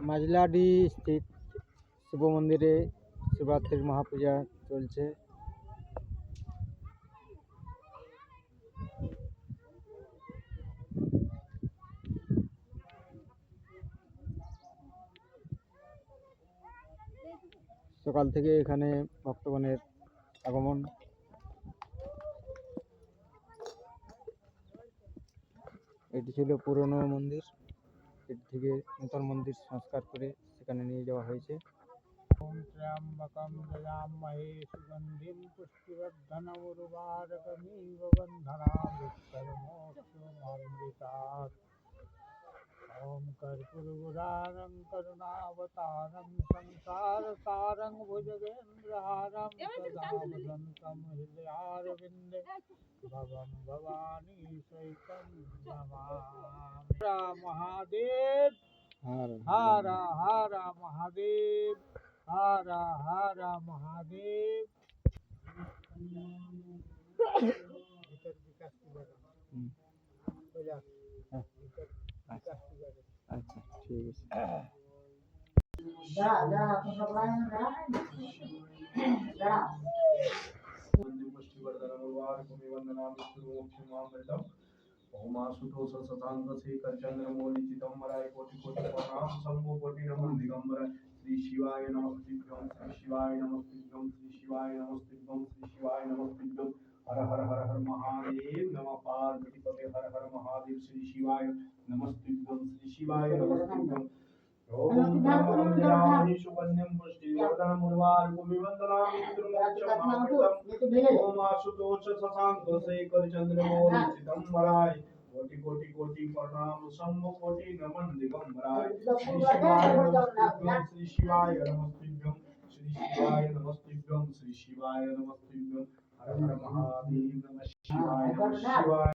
মাজলাডি স্থিত শিব মন্দিরে শিবরাত্রির মহাপূজা চলছে। সকাল থেকে এখানে ভক্তগণের আগমন। এটি ছিল পুরনো মন্দির, এটি থেকে নতুন মন্দির সংস্কার করে সেখানে নিয়ে যাওয়া হয়েছে। ওম ত্র্যম্বকম যজামহে সুগন্ধিম পুষ্টিবর্ধনম উর্বারকমিব বন্ধনাম মৃত্যুর্মোক্ষমামৃতাৎ। ওম কর্পূরগুরাণং করুণাবতারং সংসারসারং ভুজগেন্দ্রহারং সদা বসন্तं হৃদয়ারবিন্দে ভবং ভবানী সহিतं নমামি। মহাদেব হর হর হর মহাদেব, হর হর মহাদেব। আচ্ছা ঠিক আছে। ओमाशुतोष शशांक शेखर चंद्रमौलि चिदंबराय कोटि कोटि प्रणाम शंभो कोटि नमन दिगंबर। श्री शिवाय नमस्तेभ्यं, श्री शिवाय नमस्तेभ्यं, श्री शिवाय नमस्तेभ्यं, श्री शिवाय नमस्तेभ्यं। हर हर हर हर महादेव नमः पार्वती पते हर हर महादेव। श्री शिवाय नमस्तेभ्यं, श्री शिवाय नमस्तेभ्यं। ओम नमः सुकन्यं पुष्टिवर्धनम् उर्वारुकमिवन्दनामि पितृमोक्षमामृतम्। ओम आशुतोष शशांक शेखर चंद्रमौलि चिदंबराय कोटि कोटि कोटि प्रणाम शंभो कोटि नमन दिगंबराय। श्री शिवाय नमस्तेभ्यं, श्री शिवाय नमस्तेभ्यं, श्री शिवाय नमस्तेभ्यं, श्री शिवाय नमस्तेभ्यं। हर हर महादेव नमः शिवाय नमः शिवाय।